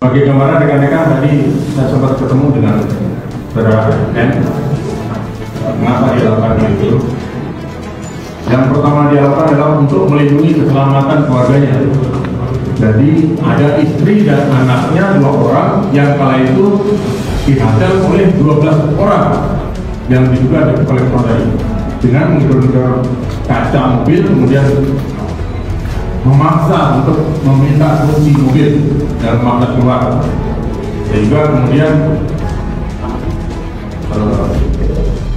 Bagi gambaran rekan-rekan, tadi saya sempat ketemu dengan saudara N. Mengapa dilakukan itu? Yang pertama dilakukan adalah untuk melindungi keselamatan keluarganya. Jadi ada istri dan anaknya 2 orang yang kala itu dihajar oleh 12 orang yang diduga debt collector tadi, dengan menggedor kaca mobil, kemudian memaksa untuk meminta kunci mobil dan memaksa keluar, sehingga kemudian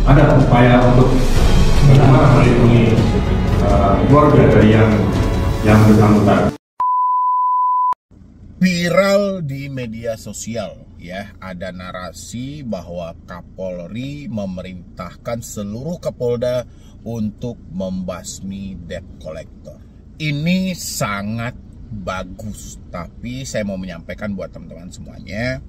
ada upaya untuk bagaimana melindungi keluarga dari yang bersangkutan. Viral di media sosial ya, ada narasi bahwa Kapolri memerintahkan seluruh Kapolda untuk membasmi debt collector. Ini sangat bagus, tapi saya mau menyampaikan buat teman-teman semuanya,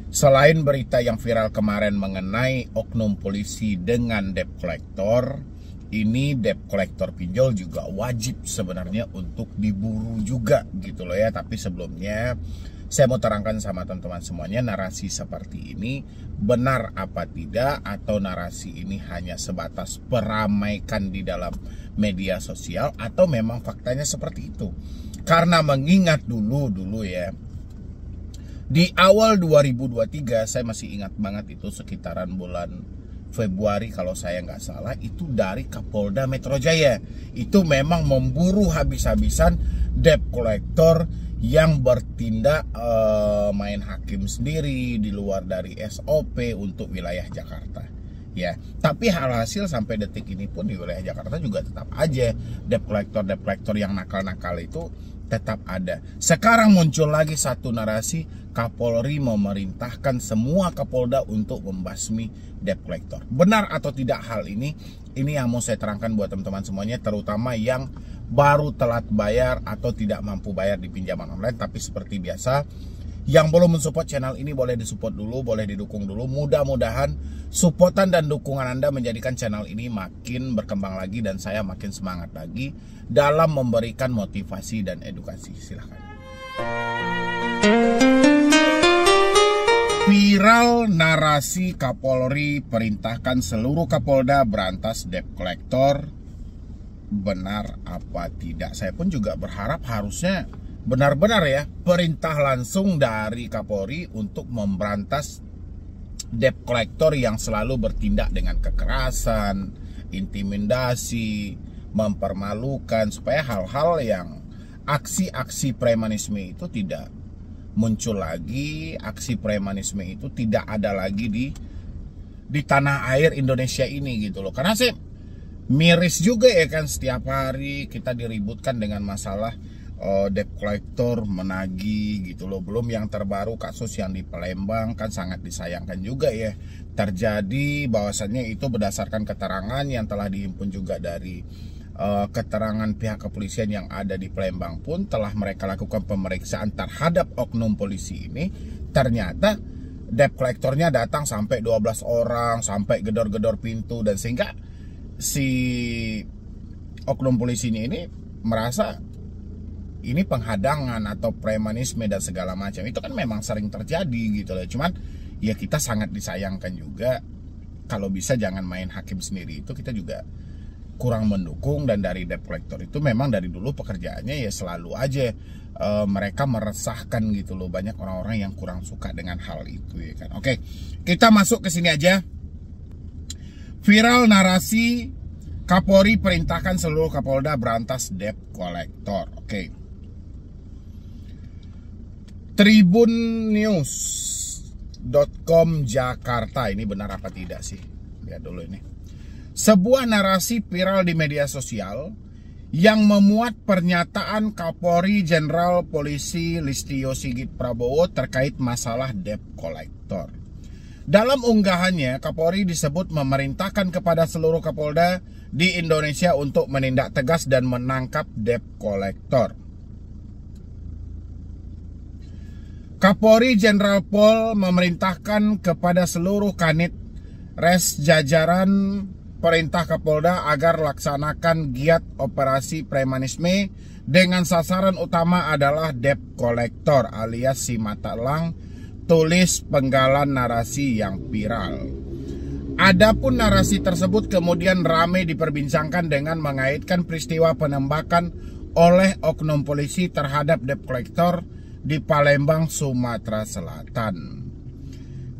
selain berita yang viral kemarin mengenai oknum polisi dengan debt collector, ini debt collector pinjol juga wajib sebenarnya untuk diburu juga gitu loh ya. Tapi sebelumnya saya mau terangkan sama teman-teman semuanya, narasi seperti ini benar apa tidak, atau narasi ini hanya sebatas peramaikan di dalam media sosial, atau memang faktanya seperti itu. Karena mengingat dulu ya, di awal 2023 saya masih ingat banget, itu sekitaran bulan Februari kalau saya nggak salah, itu dari Kapolda Metro Jaya itu memang memburu habis-habisan debt collector yang bertindak main hakim sendiri di luar dari SOP untuk wilayah Jakarta ya. Tapi hasil sampai detik ini pun di wilayah Jakarta juga tetap aja debt collector yang nakal-nakal itu tetap ada. Sekarang muncul lagi satu narasi, Kapolri memerintahkan semua Kapolda untuk membasmi debt collector. Benar atau tidak hal ini? Ini yang mau saya terangkan buat teman-teman semuanya, terutama yang baru telat bayar atau tidak mampu bayar di pinjaman online. Tapi seperti biasa, yang belum mensupport channel ini boleh disupport dulu, boleh didukung dulu. Mudah-mudahan supportan dan dukungan Anda menjadikan channel ini makin berkembang lagi dan saya makin semangat lagi dalam memberikan motivasi dan edukasi. Silahkan. Viral narasi Kapolri perintahkan seluruh Kapolda berantas debt collector. Benar apa tidak? Saya pun juga berharap harusnya benar-benar ya, perintah langsung dari Kapolri untuk memberantas debt collector yang selalu bertindak dengan kekerasan, intimidasi, mempermalukan, supaya hal-hal yang aksi-aksi premanisme itu tidak muncul lagi, aksi premanisme itu tidak ada lagi di tanah air Indonesia ini gitu loh. Karena sih miris juga ya kan, setiap hari kita diributkan dengan masalah debt collector menagih gitu loh. Belum yang terbaru kasus yang di Palembang kan sangat disayangkan juga ya terjadi, bahwasannya itu berdasarkan keterangan yang telah dihimpun juga dari keterangan pihak kepolisian yang ada di Palembang pun telah mereka lakukan pemeriksaan terhadap oknum polisi ini. Ternyata debt collectornya datang sampai 12 orang, sampai gedor-gedor pintu, dan sehingga si oknum polisi ini merasa ini penghadangan atau premanisme dan segala macam. Itu kan memang sering terjadi gitu loh. Cuman ya kita sangat disayangkan juga, kalau bisa jangan main hakim sendiri, itu kita juga kurang mendukung. Dan dari debt collector itu memang dari dulu pekerjaannya ya selalu aja mereka meresahkan gitu loh. Banyak orang-orang yang kurang suka dengan hal itu ya kan. Oke, kita masuk ke sini aja. Viral narasi Kapolri perintahkan seluruh Kapolda berantas debt collector. Oke. Tribunnews.com Jakarta, ini benar apa tidak sih? Lihat dulu ini. Sebuah narasi viral di media sosial yang memuat pernyataan Kapolri Jenderal Polisi Listio Sigit Prabowo terkait masalah debt collector. Dalam unggahannya, Kapolri disebut memerintahkan kepada seluruh Kapolda di Indonesia untuk menindak tegas dan menangkap debt collector. Kapolri Jenderal Pol memerintahkan kepada seluruh kanit res jajaran perintah Kapolda agar laksanakan giat operasi premanisme dengan sasaran utama adalah debt collector alias si mata elang, tulis penggalan narasi yang viral. Adapun narasi tersebut kemudian ramai diperbincangkan dengan mengaitkan peristiwa penembakan oleh oknum polisi terhadap debt collector di Palembang, Sumatera Selatan.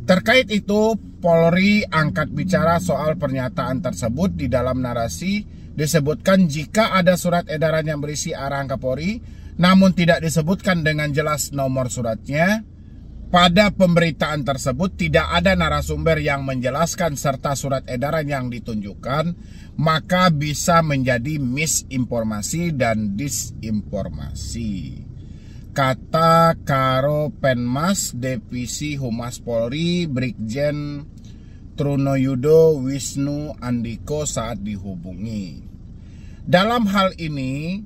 Terkait itu, Polri angkat bicara soal pernyataan tersebut. Di dalam narasi disebutkan jika ada surat edaran yang berisi arahan Kapolri, namun tidak disebutkan dengan jelas nomor suratnya. Pada pemberitaan tersebut tidak ada narasumber yang menjelaskan serta surat edaran yang ditunjukkan, maka bisa menjadi misinformasi dan disinformasi. Kata Karo Penmas Divisi Humas Polri Brigjen Trunoyudo Wisnu Andiko saat dihubungi. Dalam hal ini,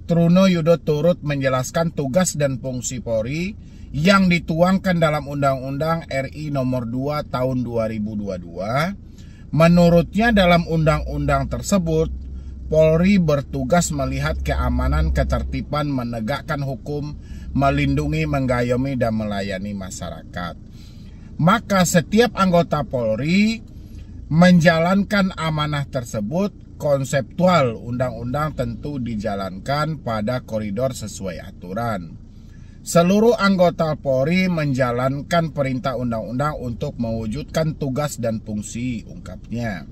Trunoyudo turut menjelaskan tugas dan fungsi Polri yang dituangkan dalam Undang-Undang RI Nomor 2 Tahun 2022. Menurutnya dalam undang-undang tersebut, Polri bertugas melihat keamanan, ketertiban, menegakkan hukum, melindungi, mengayomi, dan melayani masyarakat. Maka setiap anggota Polri menjalankan amanah tersebut. Konseptual undang-undang tentu dijalankan pada koridor sesuai aturan. Seluruh anggota Polri menjalankan perintah undang-undang untuk mewujudkan tugas dan fungsi, ungkapnya.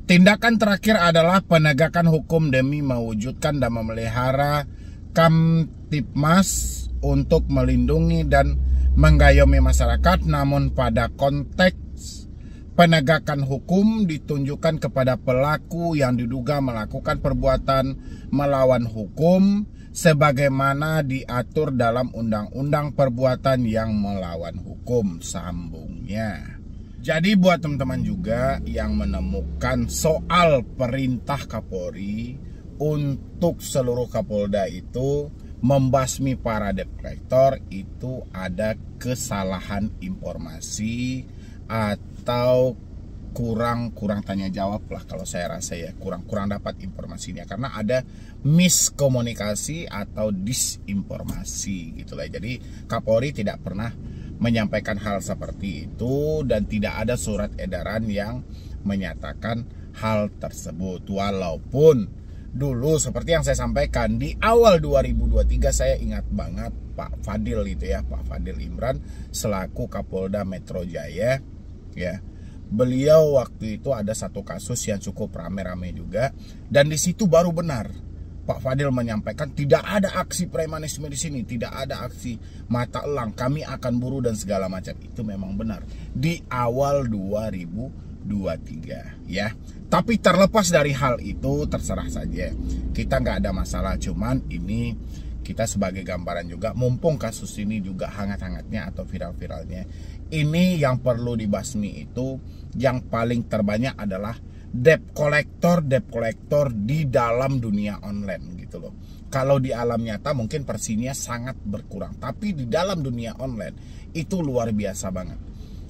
Tindakan terakhir adalah penegakan hukum demi mewujudkan dan memelihara Kamtipmas untuk melindungi dan mengayomi masyarakat. Namun pada konteks penegakan hukum ditunjukkan kepada pelaku yang diduga melakukan perbuatan melawan hukum sebagaimana diatur dalam Undang-Undang Perbuatan yang Melawan Hukum, sambungnya. Jadi buat teman-teman juga yang menemukan soal perintah Kapolri untuk seluruh Kapolda itu membasmi para debt collector, itu ada kesalahan informasi atau kurang tanya jawab lah kalau saya rasa ya, kurang dapat informasinya karena ada miskomunikasi atau disinformasi gitulah. Jadi Kapolri tidak pernah menyampaikan hal seperti itu dan tidak ada surat edaran yang menyatakan hal tersebut. Walaupun dulu seperti yang saya sampaikan di awal 2023 saya ingat banget Pak Fadil itu ya, Pak Fadil Imran selaku Kapolda Metro Jaya ya. Beliau waktu itu ada satu kasus yang cukup rame-rame juga dan di situ baru benar Pak Fadil menyampaikan tidak ada aksi premanisme di sini, tidak ada aksi mata elang, kami akan buru dan segala macam. Itu memang benar di awal 2023 ya. Tapi terlepas dari hal itu terserah saja, kita nggak ada masalah. Cuman ini kita sebagai gambaran juga, mumpung kasus ini juga hangat-hangatnya atau viral-viralnya, ini yang perlu dibasmi itu yang paling terbanyak adalah debt collector di dalam dunia online gitu loh. Kalau di alam nyata mungkin persinya sangat berkurang, tapi di dalam dunia online itu luar biasa banget.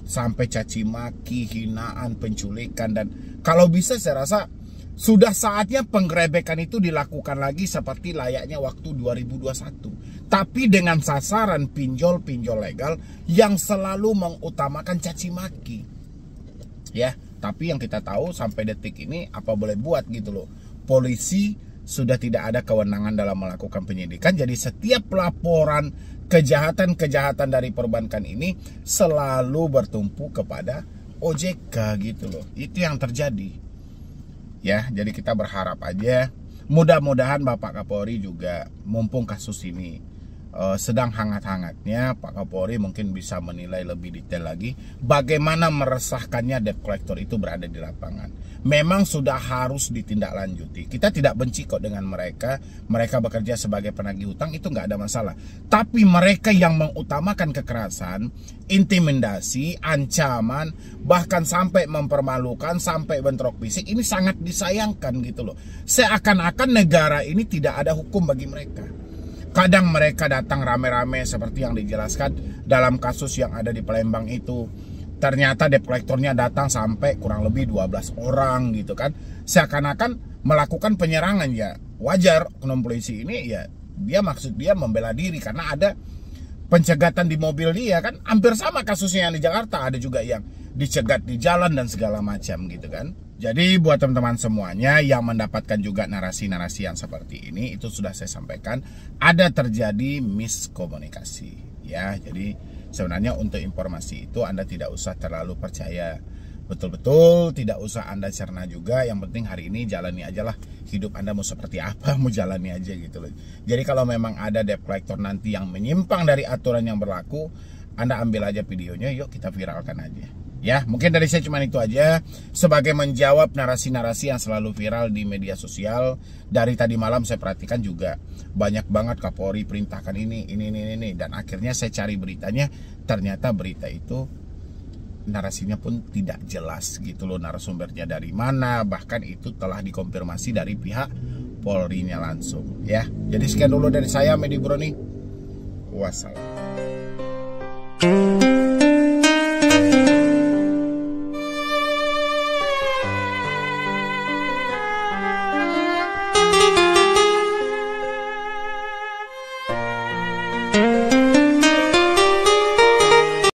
Sampai caci maki, hinaan, penculikan, dan kalau bisa saya rasa sudah saatnya penggerebekan itu dilakukan lagi seperti layaknya waktu 2021. Tapi dengan sasaran pinjol-pinjol legal yang selalu mengutamakan caci maki. Ya, tapi yang kita tahu sampai detik ini apa boleh buat gitu loh. Polisi sudah tidak ada kewenangan dalam melakukan penyidikan. Jadi setiap laporan kejahatan-kejahatan dari perbankan ini selalu bertumpu kepada OJK gitu loh. Itu yang terjadi. Ya, jadi kita berharap aja mudah-mudahan Bapak Kapolri juga mumpung kasus ini sedang hangat-hangatnya, Pak Kapolri mungkin bisa menilai lebih detail lagi bagaimana meresahkannya debt collector itu berada di lapangan. Memang sudah harus ditindaklanjuti. Kita tidak benci kok dengan mereka bekerja sebagai penagih hutang, itu nggak ada masalah. Tapi mereka yang mengutamakan kekerasan, intimidasi, ancaman, bahkan sampai mempermalukan, sampai bentrok fisik, ini sangat disayangkan gitu loh. Seakan-akan negara ini tidak ada hukum bagi mereka. Kadang mereka datang rame-rame seperti yang dijelaskan dalam kasus yang ada di Palembang itu. ternyata debt collectornya datang sampai kurang lebih 12 orang gitu kan. Seakan-akan melakukan penyerangan. Ya wajar, oknum polisi ini ya dia maksud dia membela diri karena ada pencegatan di mobil dia kan. Hampir sama kasusnya yang di Jakarta, ada juga yang dicegat di jalan dan segala macam gitu kan. Jadi buat teman-teman semuanya yang mendapatkan juga narasi-narasi yang seperti ini, itu sudah saya sampaikan ada terjadi miskomunikasi ya. Jadi sebenarnya untuk informasi itu Anda tidak usah terlalu percaya betul-betul, tidak usah Anda cerna juga. Yang penting hari ini jalani aja lah hidup Anda mau seperti apa, mau jalani aja gitu loh. Jadi kalau memang ada debt collector nanti yang menyimpang dari aturan yang berlaku, Anda ambil aja videonya, yuk kita viralkan aja. Ya, mungkin dari saya cuma itu aja sebagai menjawab narasi-narasi yang selalu viral di media sosial. Dari tadi malam saya perhatikan juga banyak banget Kapolri perintahkan ini, dan akhirnya saya cari beritanya, ternyata berita itu narasinya pun tidak jelas gitu loh, narasumbernya dari mana, bahkan itu telah dikonfirmasi dari pihak Polri-nya langsung ya. Jadi sekian dulu dari saya, Medi Broni. Wassalam.